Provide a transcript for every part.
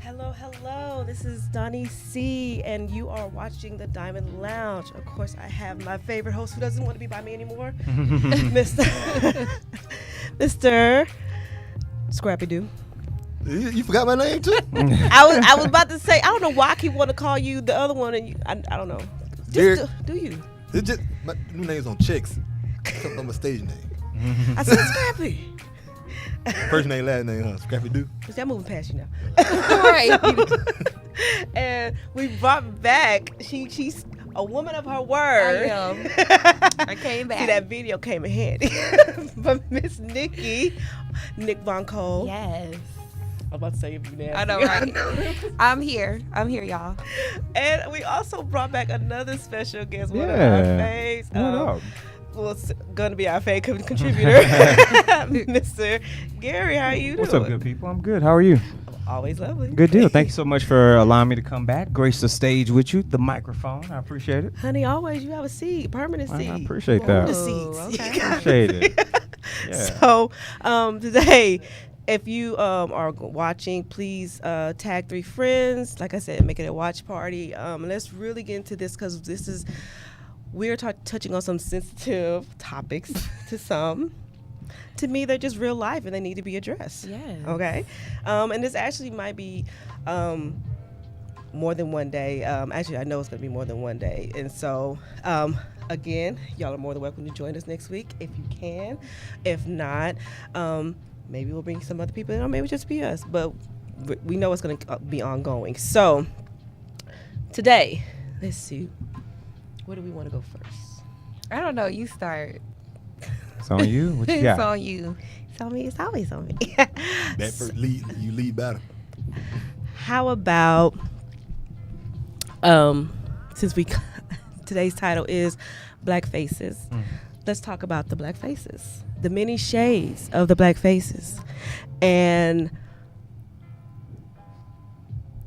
Hello, hello. This is Donnie C, and you are watching the Diamond Lounge. Of course, I have my favorite host who doesn't want to be by me anymore, Mr. Scrappy Doo. You forgot my name too? I was about to say, I don't know why I keep wanting to call you the other one, and I don't know. Just do you? It's just my new name's on checks. Except on my stage name. I said Scrappy. First name, last name, huh? Scrappy Doo. Is that moving past you now? Right. And we brought back. She's a woman of her word. I am. I came back. See, that video came in handy. But Miss Nick Von Cole. Yes. I'm about to say your name. I know, right? I'm here, y'all. And we also brought back another special guest. One of our faves. What up? Well, it's going to be our fave contributor, Mr. Gary. How are you doing? What's up, good people? I'm good. How are you? Always lovely. Good deal. Thank you so much for allowing me to come back, grace the stage with you, the microphone. I appreciate it. Honey, always you have a seat, permanent seat. I appreciate Hold that. the Oh, seats. okay. Appreciate it. Yeah. So today, if you are watching, please tag 3 friends. Like I said, make it a watch party. Let's really get into this because we're touching on some sensitive topics to some. To me, they're just real life and they need to be addressed. Yes. Okay. And this actually might be more than one day. Actually, I know it's going to be more than one day. And so, again, y'all are more than welcome to join us next week if you can. If not, maybe we'll bring some other people in or maybe just be us. But we know it's going to be ongoing. So, today, let's see. Where do we want to go first? I don't know. You start. It's on you. What you It's got? on you. It's on me. It's always on me. That first lead, you lead better. How about since today's title is Black Faces, let's talk about the black faces, the many shades of the black faces, and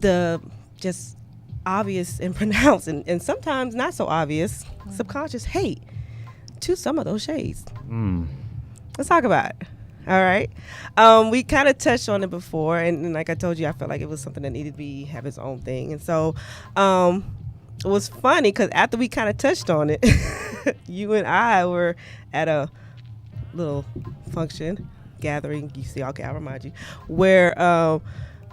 the just obvious and pronounced and sometimes not so obvious subconscious hate to some of those shades. Let's talk about it. All right. We kind of touched on it before, and like I told you, I felt like it was something that needed to have its own thing. And so it was funny because after we kind of touched on it, you and I were at a little function gathering. You see, okay, I'll remind you, where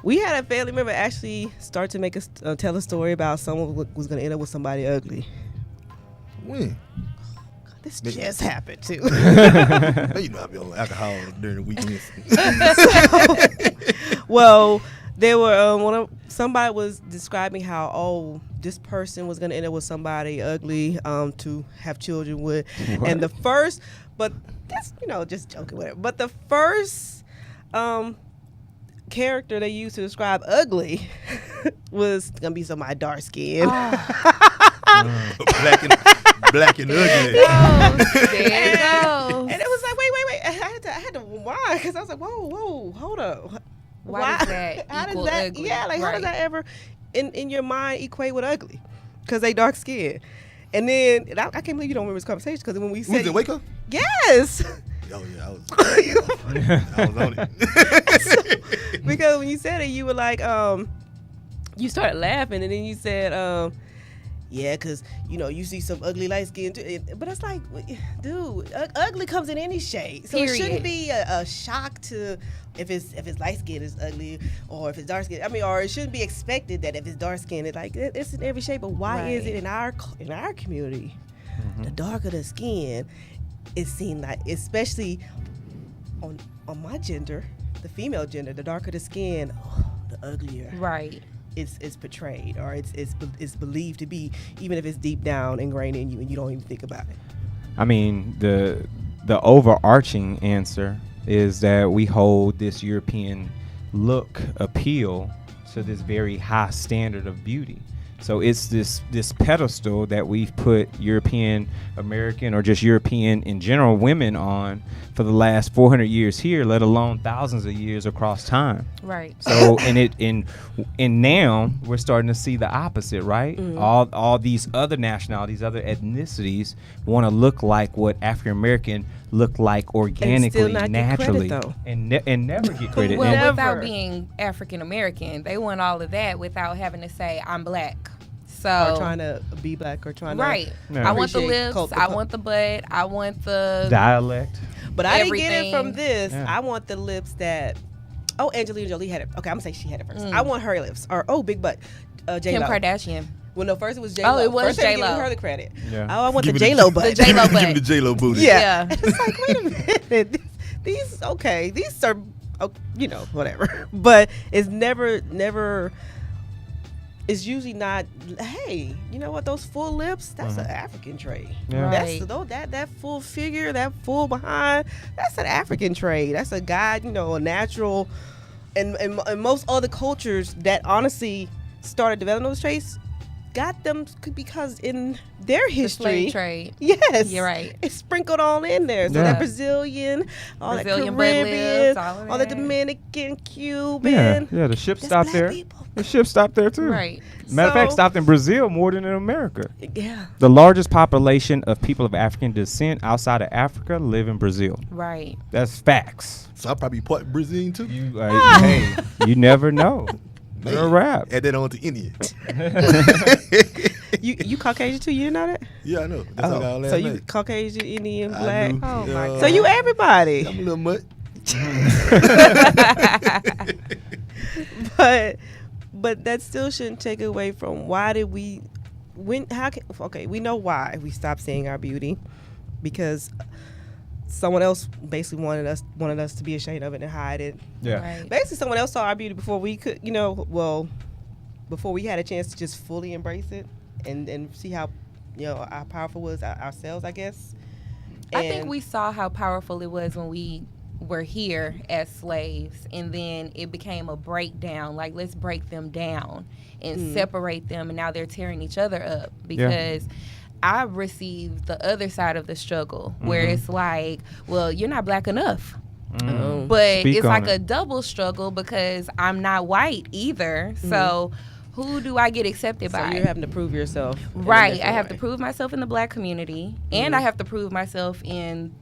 we had a family member actually start to make us tell a story about someone was going to end up with somebody ugly. When? This just happened too. You know I be on alcohol during the weekends. Well, they were somebody was describing how this person was going to end up with somebody ugly to have children with. What? And the first, but that's just joking, whatever. But the first character they used to describe ugly was gonna be somebody dark skinned. Black and ugly. Oh, there it goes. And it was like, wait. I had to rewind because I was like, whoa, hold up. Why does that equal ugly? Yeah, like how does Right. that ever in your mind equate with ugly? Because they dark skinned. And then I can't believe you don't remember this conversation because when we We was said in Waco? Yes. Oh yeah, I was on it. Because when you said it, you were like, you started laughing, and then you said, yeah, because, you see some ugly light skin too. But it's like, dude, ugly comes in any shade. So It shouldn't be a shock to if it's light skin is ugly or if it's dark skin. I mean, or it shouldn't be expected that if it's dark skin, it's in every shade. But why is it in our community, the darker the skin, it seemed like, especially on my gender, the female gender, the darker the skin, the uglier. Right. It's portrayed, or it's believed to be, even if it's deep down ingrained in you and you don't even think about it. I mean, the overarching answer is that we hold this European look appeal to this very high standard of beauty. So it's this pedestal that we've put European American or just European in general women on for the last 400 years here, let alone thousands of years across time. Right. So and now we're starting to see the opposite, right? All these other nationalities, other ethnicities want to look like what African American look like organically, not get naturally, credit, though. and never get credit. Well, And- without Never. being African American, they want all of that without having to say I'm black. So Or trying to be black or trying right. Yeah. I want the Appreciate lips. I want the butt. I want the dialect. to. But I didn't get it everything. from this. Yeah. I want the lips that. Oh, Angelina Jolie had it. Okay, I'm gonna say she had it first. I want her lips. Or big butt. J Kim Lo. Kardashian. Well, no, first it was J Lo. Oh, it was first they were J.Lo. giving her the credit. Yeah. Oh, I want Give the me J Lo butt. The J-Lo Give me butt. the J-Lo booty. Yeah. Yeah. And it's like, wait a minute. These okay. These are, you know, whatever. But it's never. It's usually not. Hey, you know what? Those full lips. That's an African trait. Yeah. That's Right. that full figure, that full behind. That's an African trait. That's a guy. You know, a natural. And most other cultures that honestly started developing those traits got them because in their The history. slave trade. Yes, You're right. It's sprinkled all in there. So Yeah. that Brazilian, all Brazilian that red Caribbean, lips, all of all the that. Dominican, Cuban. Yeah, the ship That's stopped black there. people. The ship stopped there too. Right. Matter of fact, So- stopped in Brazil more than in America. Yeah. The largest population of people of African descent outside of Africa live in Brazil. Right. That's facts. So I'll probably part Brazilian too. You, hey, you never know. You're a rap. Add that on to Indian. You Caucasian too? You didn't know that? Yeah, I know. That's how I got all that so you night. Caucasian, Indian, I black. knew. Oh, my God. So you everybody. I'm a little mutt. but that still shouldn't take away from why did we we know why we stopped seeing our beauty, because someone else basically wanted us to be ashamed of it and hide it. Yeah. Right. Basically someone else saw our beauty before we could, before we had a chance to just fully embrace it and see how how powerful it was ourselves, I guess. I think And- we saw how powerful it was when we were here as slaves, and then it became a breakdown. Like, let's break them down and separate them, and now they're tearing each other up because I received the other side of the struggle where it's like, well, you're not black enough. But Speak it's on like it. a double struggle because I'm not white either. So who do I get accepted So by? you're having to prove yourself. in a Right. I different have to way. prove myself in the black community, and I have to prove myself in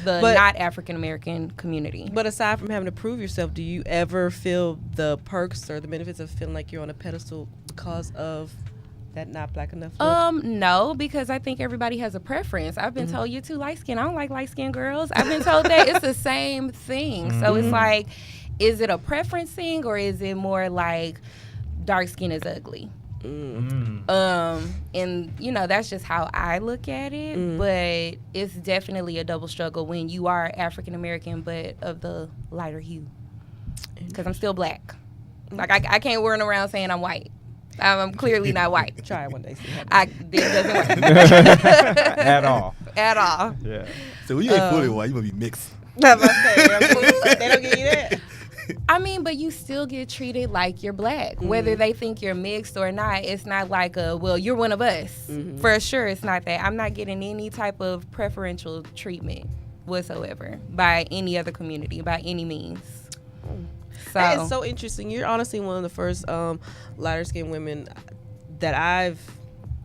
the But- not African American community. But aside from having to prove yourself, do you ever feel the perks or the benefits of feeling like you're on a pedestal because of that not black enough look? No, because I think everybody has a preference. I've been told you're too light skinned. I don't like light skinned girls. I've been told that it's the same thing. So it's like, is it a preference thing or is it more like dark skin is ugly? And that's just how I look at it. But it's definitely a double struggle when you are African American but of the lighter hue. Because I'm still black. Like I can't run around saying I'm white. I'm clearly not white. Try it one day. See how It doesn't work At all. at all. Yeah. So we ain't fully white. You gonna be mixed. they don't give you that. I mean, but you still get treated like you're black, whether they think you're mixed or not. It's not like well, you're one of us. For sure, it's not that. I'm not getting any type of preferential treatment whatsoever by any other community, by any means. That is so interesting. You're honestly one of the first lighter skinned women that I've,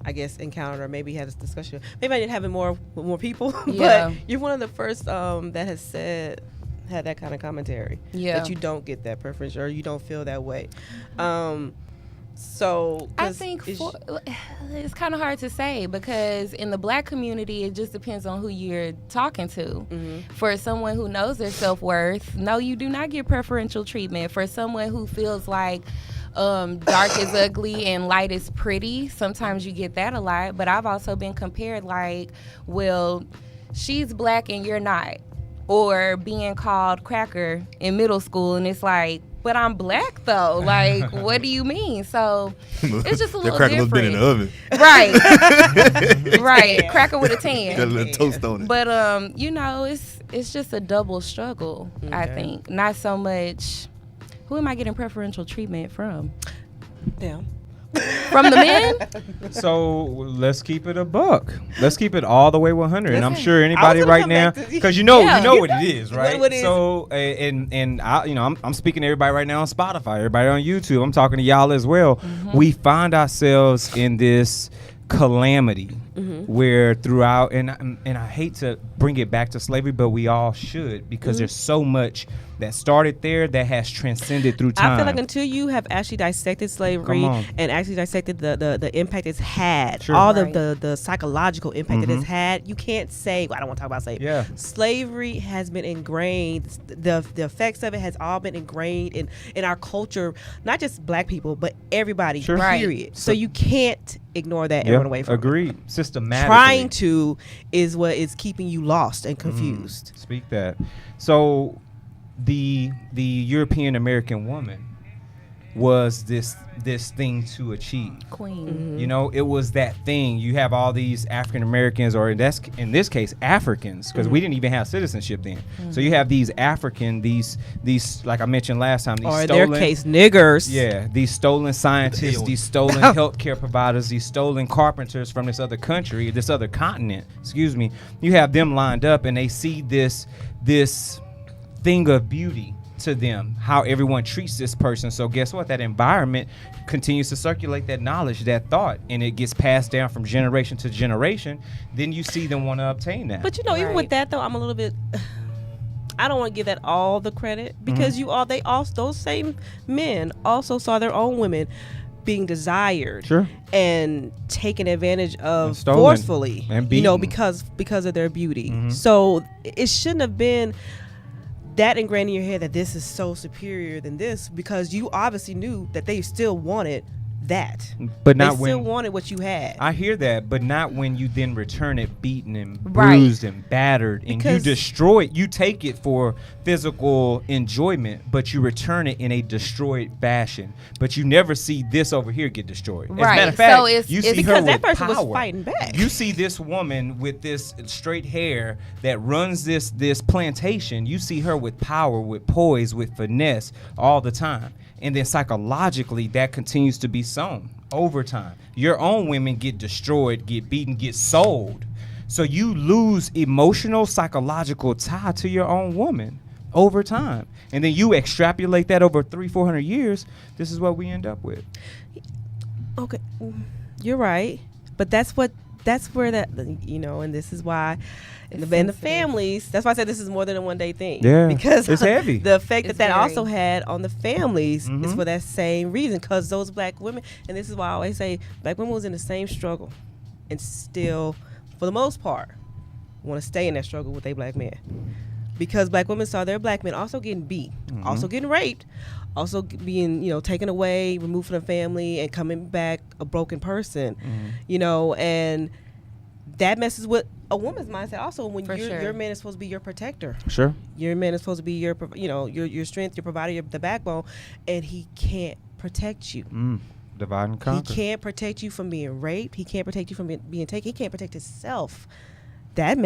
I guess, encountered or maybe had this discussion. Maybe I didn't have it more with more people, Yeah. but you're one of the first that has had that kind of commentary. Yeah. That you don't get that preference or you don't feel that way. So I 'cause think it's- it's kind of hard to say because in the black community, it just depends on who you're talking to. For someone who knows their self-worth, no, you do not get preferential treatment. For someone who feels like dark is ugly and light is pretty, sometimes you get that a lot. But I've also been compared like, well, she's black and you're not. Or being called cracker in middle school, and it's like, but I'm black though. Like, what do you mean? So it's just a That little cracker must been in different. the oven. Right. Right. Cracker with a Got a 10. little toast on it. But it's just a double struggle, I Okay. think. Not so much who am I getting preferential treatment from? Yeah. from the men. So let's keep it a buck. Let's keep it all the way 100. And I'm Listen, sure anybody gonna right come now, back to- because you know Yeah. what it is, right? What it is. So and I, I'm speaking to everybody right now on Spotify, everybody on YouTube. I'm talking to y'all as well. Mm-hmm. We find ourselves in this calamity where throughout, and I hate to bring it back to slavery, but we all should, because there's so much that started there that has transcended through time. I feel like until you have actually dissected slavery Come on. and actually dissected the impact it's had, Sure. all Right. the psychological impact that it's had, you can't say, well, I don't want to talk about slavery. Yeah. Slavery has been ingrained. The effects of it has all been ingrained in our culture, not just black people, but everybody, Sure. Right. period. So you can't ignore that and Yeah, run away from it. agreed. Systematically. Trying to is what is keeping you lost and confused. Speak that. So the European American woman was this thing to achieve. Queen. You know, it was that thing. You have all these African Americans, or in this case Africans, because we didn't even have citizenship then. So you have these African, these like I mentioned last time, these Or in stolen, their case, niggers. yeah, these stolen scientists, Ew. these stolen healthcare providers, these stolen carpenters from this other country, this other continent. Excuse me. You have them lined up, and they see this thing of beauty to them, how everyone treats this person. So guess what? That environment continues to circulate that knowledge, that thought, and it gets passed down from generation to generation. Then you see them want to obtain that. But you know, even Right. with that though, I'm a little bit. I don't want to give that all the credit because those same men also saw their own women being desired Sure. and taken advantage of And stolen forcefully, and you know, beaten. because of their beauty. Mhm. So it shouldn't have been that ingrained in your head that this is so superior than this, because you obviously knew that they still wanted that. But not they still when wanted what you had. I hear that, but not when you then return it beaten and Right. bruised and battered, and you Because- destroy it. You take it for physical enjoyment, but you return it in a destroyed fashion. But you never see this over here get destroyed. As a Right. matter of fact, So it's- you it's see her because that with person power. was fighting back. You see this woman with this straight hair that runs this plantation. You see her with power, with poise, with finesse all the time. And then psychologically, that continues to be sown over time. Your own women get destroyed, get beaten, get sold. So you lose emotional, psychological tie to your own woman over time. And then you extrapolate that over 300-400 years. This is what we end up with. Okay, you're right, but that's where that, you know, and this is why in the sensitive. families, that's why I said this is more than a one day thing. Yeah, because it's heavy. The effect It's that very- also had on the families is Mhm. for that same reason, because those black women, and this is why I always say black women was in the same struggle and still, for the most part, want to stay in that struggle with a black man, because black women saw their black men also getting beat, also getting raped, also being, you know, taken away, removed from the family, and coming back a broken person, you know, and that messes with a woman's mindset also, when For sure. your man is supposed to be your protector. Sure. Your man is supposed to be your, you know, your strength, your provider, the backbone, and he can't protect you. Divide and He conquer. can't protect you from being raped. He can't protect you from being taken. He can't protect himself. That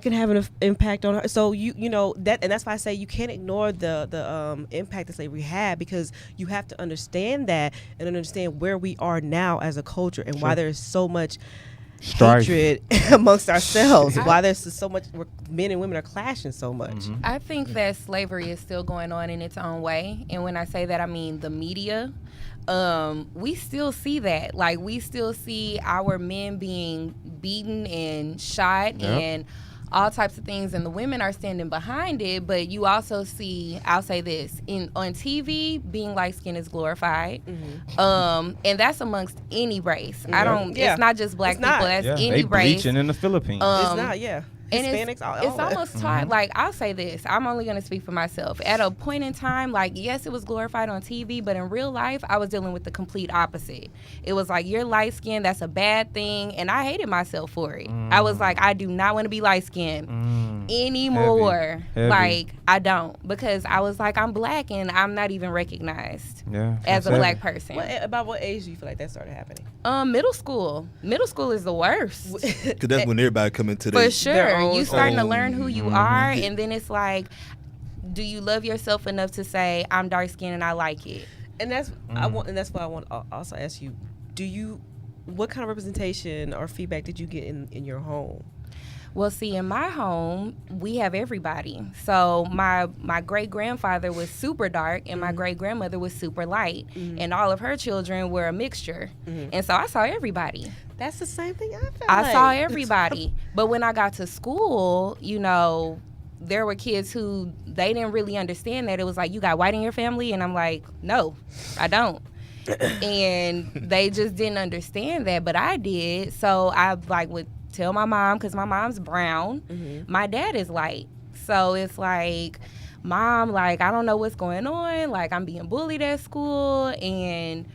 can have an impact on her. So you know that, and that's why I say you can't ignore the impact that slavery had, because you have to understand that and understand where we are now as a culture, and why Sure. there's so much Strife. hatred amongst ourselves. Why there's so much, men and women are clashing so much. I think that slavery is still going on in its own way. And when I say that, I mean the media. We still see that. Like, we still see our men being beaten and shot Yep. and all types of things, and the women are standing behind it. But you also see, I'll say this, on TV, being light skinned is glorified. And that's amongst any race. Yeah. It's not just black It's not. people, that's Yeah, any they race. bleaching in the Philippines. It's not, yeah. And Hispanics, all it's that. almost taught, like, I'll say this, I'm only going to speak for myself. At a point in time, like, yes, it was glorified on TV, but in real life, I was dealing with the complete opposite. It was like, you're light skinned, that's a bad thing, and I hated myself for it. I was like, I do not want to be light skinned anymore. Heavy. Like, I don't, because I was like, I'm black and I'm not even recognized Yeah, as a that's black heavy. person. About what age do you feel like that started happening? Middle school. Middle school is the worst. Because that's when everybody come into For their their sure. own You starting to own- learn who you are, and then it's like, do you love yourself enough to say, I'm dark skinned and I like it? And that's that's why I want to also ask you, what kind of representation or feedback did you get in your home? Well, see, in my home, we have everybody. So my great grandfather was super dark, and my great grandmother was super light, and all of her children were a mixture. And so I saw everybody. That's the same thing I felt. I saw everybody. But when I got to school, you know, there were kids who they didn't really understand that. It was like, you got white in your family? And I'm like, no, I don't. And they just didn't understand that, but I did. So I would tell my mom, because my mom's brown. My dad is light. So it's like, Mom, like, I don't know what's going on. Like, I'm being bullied at school. And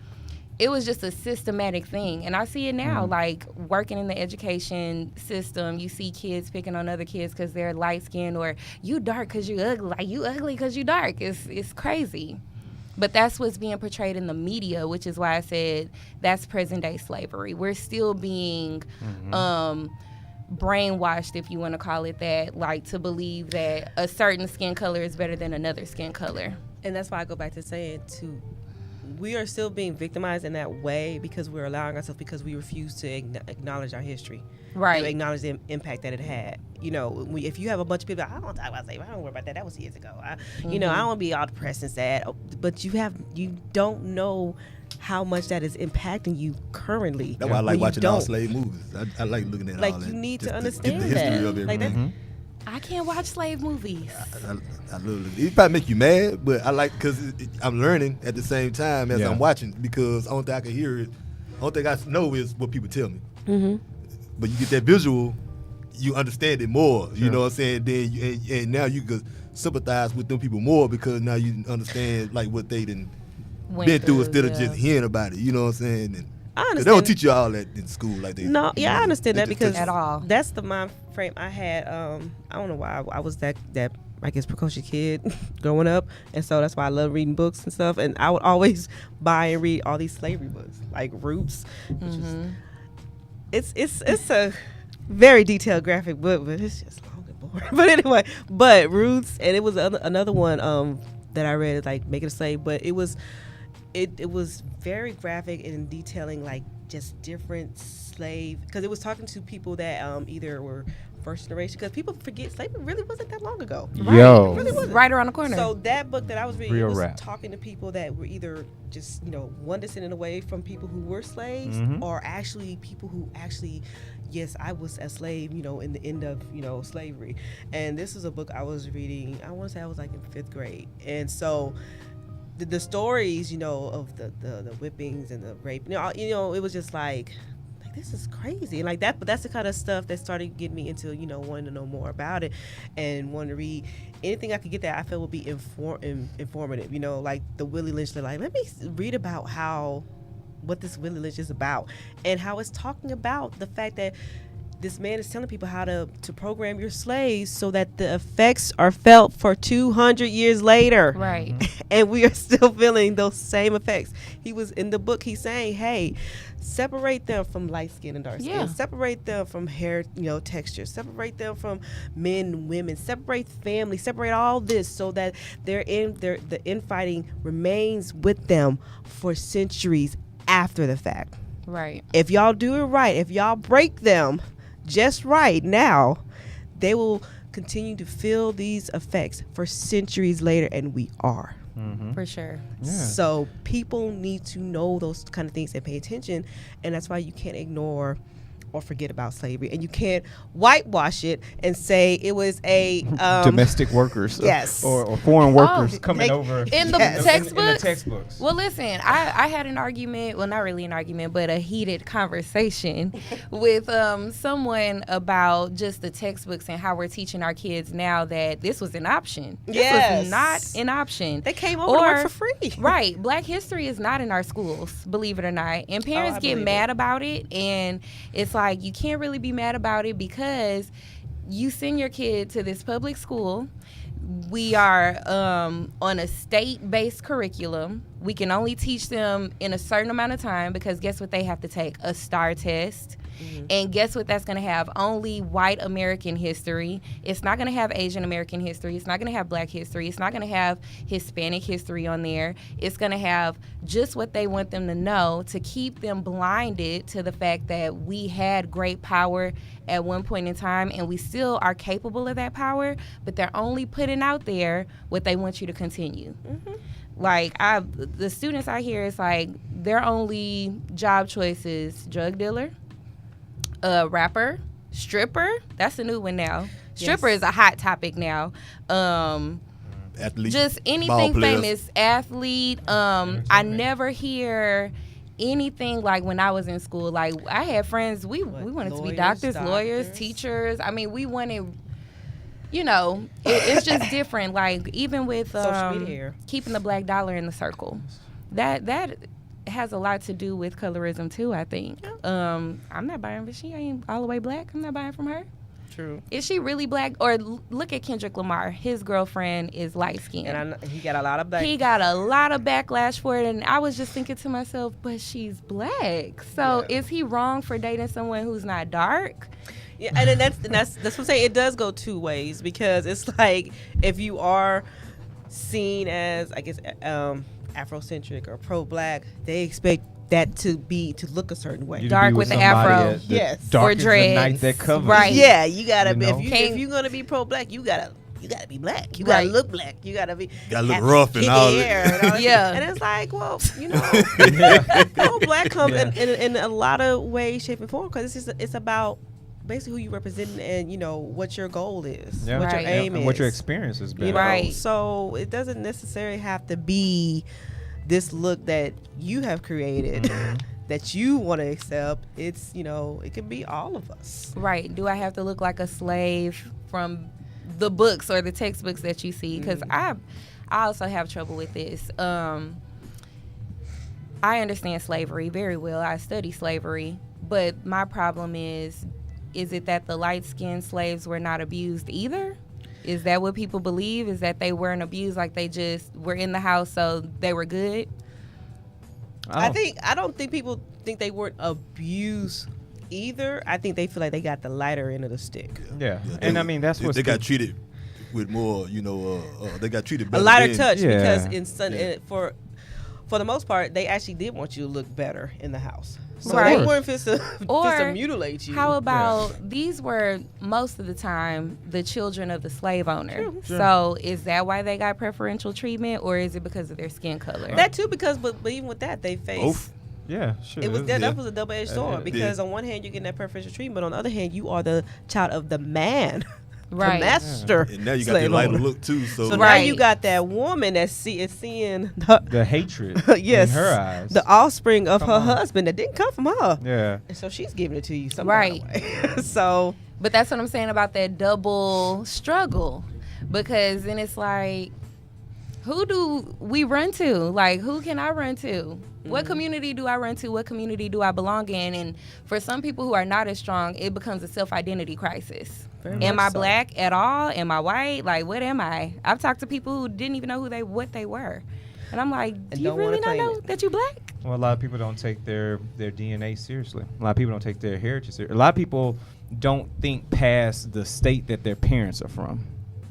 it was just a systematic thing. And I see it now, like, working in the education system, you see kids picking on other kids because they're light-skinned, or you dark because you ugly. Like, you ugly because you dark. It's crazy. But that's what's being portrayed in the media, which is why I said that's present-day slavery. We're still being brainwashed, if you want to call it that, like, to believe that a certain skin color is better than another skin color. And that's why I go back to saying, we are still being victimized in that way because we're allowing ourselves, because we refuse to acknowledge our history. Right. To acknowledge the impact that it had. You know, if you have a bunch of people, I don't talk about slavery, I don't worry about that. That was years ago. You know, I don't want to be all depressed and sad. But you don't know how much that is impacting you currently. That's why I like watching all slave movies. I like looking at all that. Like, you need to just understand get the history of it. Like that. I can't watch slave movies. I love it. It probably make you mad, but I like, because I'm learning at the same time as I'm watching, because the only thing I can hear is, the only thing I know is what people tell me. But you get that visual, you understand it more. You know what I'm saying? Then and now you can sympathize with them people more, because now you understand, like, what they been through instead of just hearing about it. You know what I'm saying? And I understand. they don't teach you all that in school like they. No, I understand that, because at all. That's the mind frame I had. I don't know why I was that I guess precocious kid growing up, and so that's why I love reading books and stuff. And I would always buy and read all these slavery books, like Roots, which is it's a very detailed graphic book, but it's just long and boring. But anyway, Roots, and it was another one that I read, like Making a Slave, but it was very graphic in detailing, like, just different slave, because it was talking to people that either were first generation, because people forget slavery really wasn't that long ago. Right? Yo. It really wasn't. Right around the corner. So that book that I was reading Real was rap. talking to people that were either just, one descendant away from people who were slaves, or actually people who actually, yes, I was a slave, in the end of, slavery. And this is a book I was reading, I want to say I was like in 5th grade. And so the stories, of the whippings and the rape, it was just like this is crazy. And like that, but that's the kind of stuff that started getting me into, wanting to know more about it and wanting to read anything I could get that I felt would be informative, like the Willie Lynch, like, let me read about what this Willie Lynch is about, and how it's talking about the fact that this man is telling people how to program your slaves so that the effects are felt for 200 years later. Right. And we are still feeling those same effects. He was in the book, he's saying, hey, separate them from light skin and dark skin. Yeah. Separate them from hair, texture. Separate them from men and women. Separate family. Separate all this so that the infighting remains with them for centuries after the fact. Right. If y'all do it right, if y'all break them just right now, they will continue to feel these effects for centuries later, and we are. For sure. Yeah. So people need to know those kind of things and pay attention, and that's why you can't ignore or forget about slavery, and you can't whitewash it and say it was a domestic workers, yes, or foreign workers coming over in the Yes. textbooks. In the textbooks. Well, listen, I had an argument, well, not really an argument, but a heated conversation with someone about just the textbooks and how we're teaching our kids now that this was an option. This Yes. was not an option. They came over to work for free. Right. Black history is not in our schools, believe it or not. And parents I get believe mad about it, and it's like, you can't really be mad about it because you send your kid to this public school. We are on a state-based curriculum. We can only teach them in a certain amount of time because guess what they have to take? A STAR test. And guess what that's going to have? Only white American history. It's not going to have Asian American history. It's not going to have black history. It's not going to have Hispanic history on there. It's going to have just what they want them to know to keep them blinded to the fact that we had great power at one point in time and we still are capable of that power, but they're only putting out there what they want you to continue. Like, the students I hear, it's like their only job choices: drug dealer, rapper, stripper. That's a new one now. Stripper is a hot topic now. Athlete, just anything famous, athlete. I never hear anything like when I was in school. Like, I had friends, we wanted to be doctors, lawyers, teachers. I mean, we wanted, it's just different. Like, even with keeping the black dollar in the circle, that has a lot to do with colorism too, I think. I'm not buying, but she ain't all the way black. I'm not buying from her. True. Is she really black? Or look at Kendrick Lamar. His girlfriend is light skinned. And he got a lot of black. He got a lot of backlash for it, and I was just thinking to myself, but she's black. So is he wrong for dating someone who's not dark? Yeah, and then that's what I'm saying. It does go two ways, because it's like if you are seen as, I guess, Afrocentric or pro-black, they expect that to look a certain way. Dark with the afro, or dreads, that cover. Right? Yeah, you gotta be. If you're gonna be pro-black, you gotta be black. You gotta look black. You gotta look rough and all that. Yeah, and it's like, well, pro-black comes in a lot of ways, shape, and form, because it's about basically who you represent and what your goal is, what your aim is, and what your experience has been. Right. So it doesn't necessarily have to be this look that you have created that you want to accept. It's it can be all of us. Right. Do I have to look like a slave from the books or the textbooks that you see? Because I also have trouble with this. I understand slavery very well. I study slavery, but my problem is it that the light-skinned slaves were not abused either? Is that what people believe? Is that they weren't abused, like they just were in the house so they were good? I don't think people think they weren't abused either. I think they feel like they got the lighter end of the stick. Yeah. And I mean, that's what they got treated with more, they got treated better. A lighter touch, because for the most part, they actually did want you to look better in the house. So they weren't fit to mutilate you. How about these were most of the time the children of the slave owner? Sure. So is that why they got preferential treatment, or is it because of their skin color? That too, because but even with that, they faced. Both. Yeah, sure. That was a double-edged sword, because on one hand you're getting that preferential treatment, on the other hand you are the child of the man. Right. The master. And now you got the lighter look too. So now you got that woman that is seeing the hatred in her eyes. The offspring of her husband that didn't come from her. Yeah. And so she's giving it to you some kind of way. So, but that's what I'm saying about that double struggle, because then it's like, who do we run to? Like, who can I run to? What community do I run to? What community do I belong in? And for some people who are not as strong, it becomes a self-identity crisis. Am I black at all? Am I white? Like, what am I? I've talked to people who didn't even know what they were. And I'm like, do you really not know that you black? Well, a lot of people don't take their DNA seriously. A lot of people don't take their heritage seriously. A lot of people don't think past the state that their parents are from.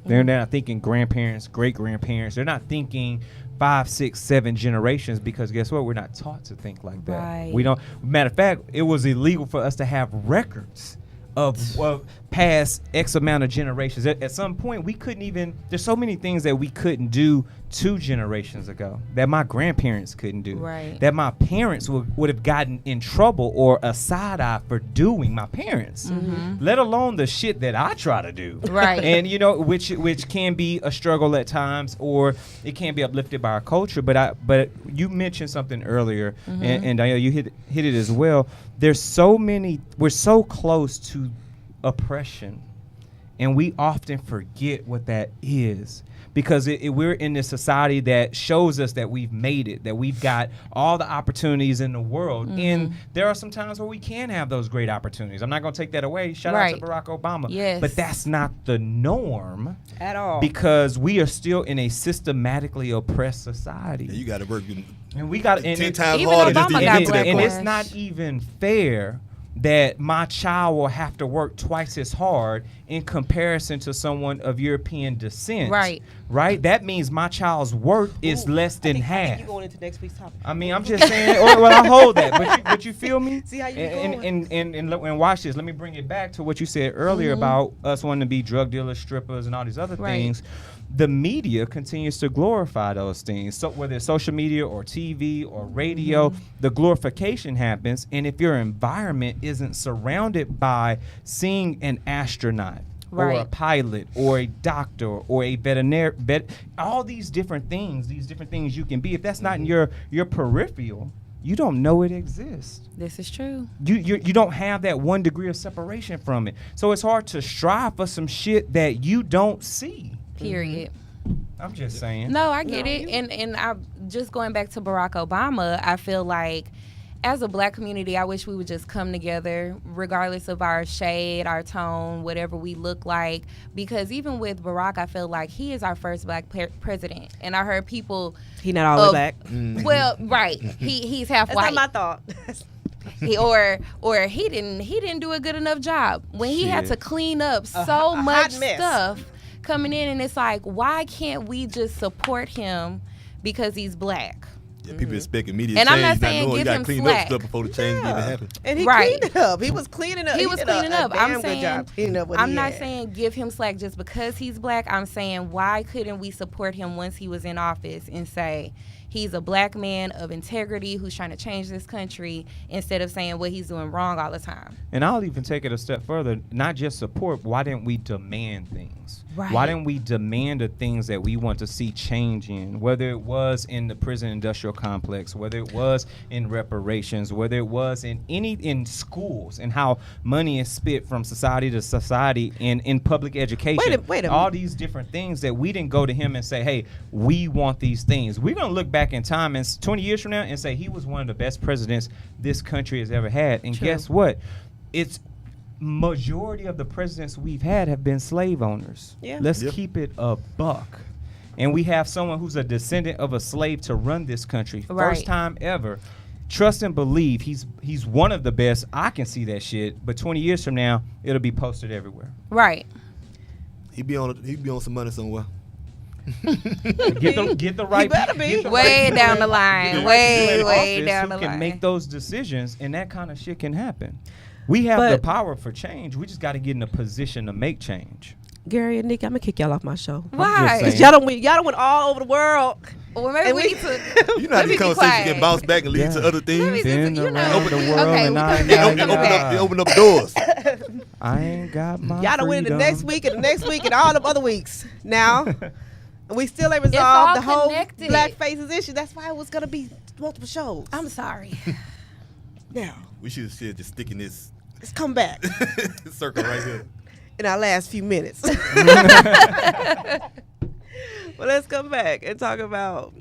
They're not thinking grandparents, great-grandparents. They're not thinking 5, 6, 7 generations, because guess what? We're not taught to think like that. Right. We don't. Matter of fact, it was illegal for us to have records of past X amount of generations. At some point, we couldn't even. There's so many things that we couldn't do 2 generations ago that my grandparents couldn't do. Right. That my parents would have gotten in trouble or a side eye for doing. My parents, let alone the shit that I try to do. Right. And which can be a struggle at times, or it can be uplifted by our culture. But you mentioned something earlier, and Danielle, you hit it as well. There's so many. We're so close to oppression, and we often forget what that is, because we're in this society that shows us that we've made it, that we've got all the opportunities in the world. And there are some times where we can have those great opportunities. I'm not going to take that away. Shout out to Barack Obama. Yes. But that's not the norm at all, because we are still in a systematically oppressed society. And you got to work and we got 10 times even harder Obama just to got get to that backlash. and point. it's not even fair that my child will have to work twice as hard in comparison to someone of European descent. Right? That means my child's worth is less than half. I think you're going into next week's topic. I mean, I'm just saying, well, I hold that. But you feel me? See how you going? And watch this. Let me bring it back to what you said earlier about us wanting to be drug dealers, strippers, and all these other things. The media continues to glorify those things. So whether it's social media or TV or radio, the glorification happens. And if your environment isn't surrounded by seeing an astronaut or a pilot or a doctor or a veterinarian, all these different things you can be, if that's not in your peripheral, you don't know it exists. This is true. You don't have that 1 degree of separation from it. So it's hard to strive for some shit that you don't see. Period. I'm just saying. No, I get it. And I just going back to Barack Obama, I feel like as a black community, I wish we would just come together regardless of our shade, our tone, whatever we look like. Because even with Barack, I feel like he is our first black president. And I heard people... He not all the way black. Well, right. He's half That's white. not my thought. Or he didn't do a good enough job. When he had to clean up so much stuff coming in, and it's like, why can't we just support him because he's black? Yeah, people expect immediate and change. I'm not saying knowing give you him got clean slack. up stuff before the change even happen. And he Right. cleaned it up. He was cleaning up. He was did cleaning a up. damn I'm good saying, job cleaning up what I'm he not had. saying give him slack just because he's black. I'm saying why couldn't we support him once he was in office and say he's a black man of integrity who's trying to change this country instead of saying what he's doing wrong all the time. And I'll even take it a step further. Not just support. Why didn't we demand things? Right. Why didn't we demand the things that we want to see change in? Whether it was in the prison industrial complex, whether it was in reparations, whether it was in schools, and how money is spit from society to society in public education. Wait a minute. All these different things that we didn't go to him and say, hey, we want these things. We're going to look back in time and 20 years from now and say he was one of the best presidents this country has ever had. And guess what? It's majority of the presidents we've had have been slave owners. Yeah. Let's keep it a buck. And we have someone who's a descendant of a slave to run this country. Right. First time ever. Trust and believe he's one of the best. I can see that shit. But 20 years from now, it'll be posted everywhere. Right. He be on some money somewhere. Get the right. He better be. get the Way right down people the line. in Way office down who the can line. make those decisions, and that kind of shit can happen. We have the power for change. We just got to get in a position to make change. Gary and Nick, I'm gonna kick y'all off my show. Why? saying. Y'all don't went all over the world. Well, maybe And we we- need to. You know how let me these be conversations quiet. can bounce back and lead to other Let me things. just- Been you know. around the world Okay, and we I come ain't back. got They open up doors. I ain't got my Y'all done went in the freedom. next week and the next week and all the other weeks. Now, we still ain't all resolved the whole connected. black faces issue. That's why it was gonna be multiple shows. I'm sorry. Now, We should just stick in this let's come back circle right here. in our last few minutes. Well, let's come back and talk about.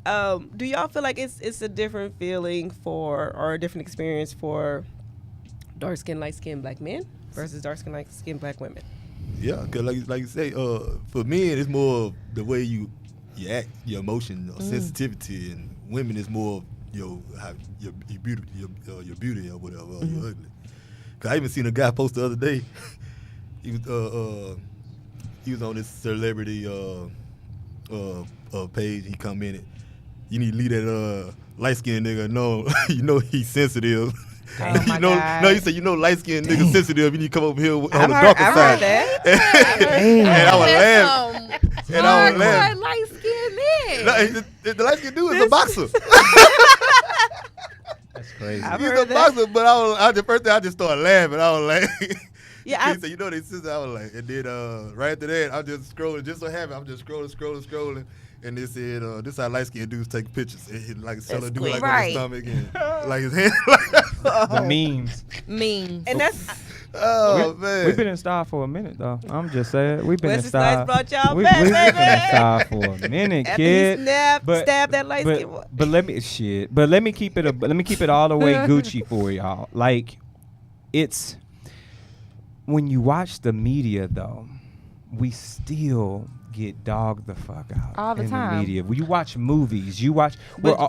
Do y'all feel like it's a different feeling or a different experience for dark skinned, light skinned black men versus dark skinned, light skinned black women? Yeah, cause like you say, for men it's more of the way you act, your emotion or sensitivity, and women is more of your beauty, your beauty or whatever, or your ugly. Cause I even seen a guy post the other day. He was on this celebrity page. He commented, "You need to leave that light skinned nigga know. You know he's sensitive." Oh my God. No, he said, light skinned nigga sensitive. You need to come over here on the I've darker heard side. that. And I was laughing. And I was laughing. Light skinned men. No, the light skinned dude is a boxer. That's crazy. I've He's heard a that. boxer, but the first thing I just started laughing. I was like, Yeah, he said, they sister. I was like, and then right after that, I just scrolling. Just so happy, I'm just scrolling. And they said, this how light skinned dudes take pictures. And like sell a dude sweet. like Right. on his stomach and like his hand. The memes. Mean. and that's Oh man. We've been in style for a minute, though. I'm just saying. We've been Wesley in style. Snipes brought y'all we, back, we've been in baby. style for a minute, after kid. he stabbed that light but, skinned boy. but let me keep it all the way Gucci for y'all. Like, it's when you watch the media though, we still get dogged the fuck out All the in time. the media. When you watch movies,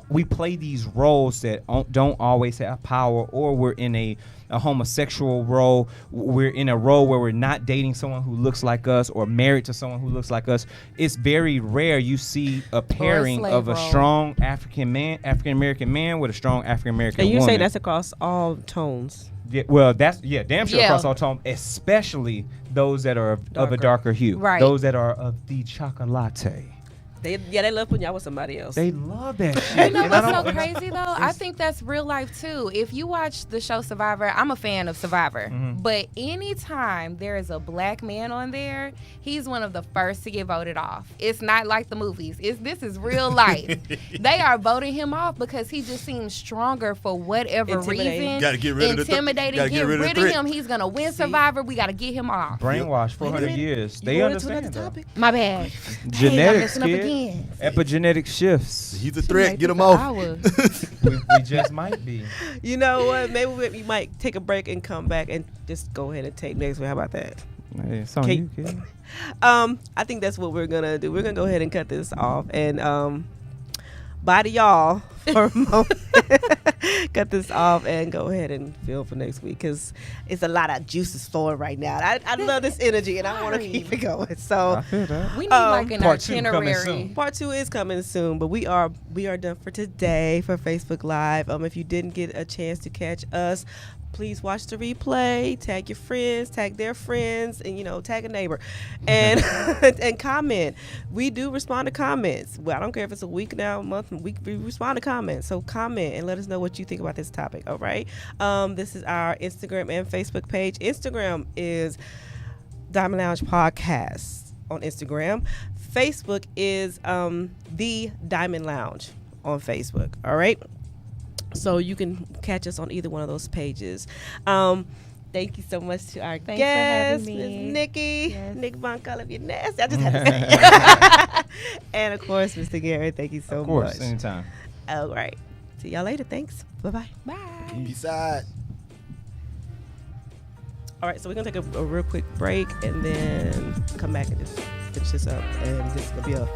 we play these roles that don't always have power, or we're in a homosexual role. We're in a role where we're not dating someone who looks like us or married to someone who looks like us. It's very rare you see a pairing slave of a role. strong African American man with a strong African American And you woman. say that's across all tones. Yeah, well, that's damn sure Yeah. across all tone, especially those that are of a Darker. darker hue. Right. Those that are of the chocolate. They love putting y'all with somebody else. They love that shit. You know And I what's so don't- crazy though? I think that's real life too. If you watch the show Survivor, I'm a fan of Survivor. But anytime there is a black man on there, he's one of the first to get voted off. It's not like the movies. This is real life. They are voting him off because he just seems stronger for whatever Intimidating. reason. Gotta get rid of the Intimidating. gotta Get rid of threat. him. He's gonna win Survivor. We gotta get him off. Brainwashed for Wait a 100 minute. years. You They going into understand another that. topic? My bad. Genetics, Hey, I'm messing up kid. again. Epigenetic shifts. He's a threat. Get him Make off. this an hour. we just might be. You know what? Maybe we might take a break and come back and just go ahead and take next week. How about that? Hey, it's on Okay. you, kid. I think that's what we're gonna do. We're gonna go ahead and cut this off and bye to y'all for a moment. Cut this off and go ahead and feel for next week because it's a lot of juices flowing right now. I love this energy and I want to Sorry. keep it going. So I feel that. We need like an Part two coming itinerary. soon. part 2 is coming soon, but we are done for today for Facebook Live. If you didn't get a chance to catch us, please watch the replay, tag your friends, tag their friends, and tag a neighbor, and and comment. We do respond to comments. Well, I don't care if it's a week now, a month, we respond to comments. So comment and let us know what you think about this topic. All right. This is our Instagram and Facebook page. Instagram is Diamond Lounge Podcast on Instagram. Facebook is the Diamond Lounge on Facebook. All right. So you can catch us on either one of those pages. Thank you so much to our Thanks for guest, having me. Ms. Nikki. Yes. Nick Von Cull, you're nasty. I just had to say it. And of course, Mr. Garrett, thank you so Of course, much. anytime. All right. See y'all later. Thanks. Bye-bye. Bye. Peace out. All right, so we're going to take a real quick break and then come back and just finish this up. And this is going to be a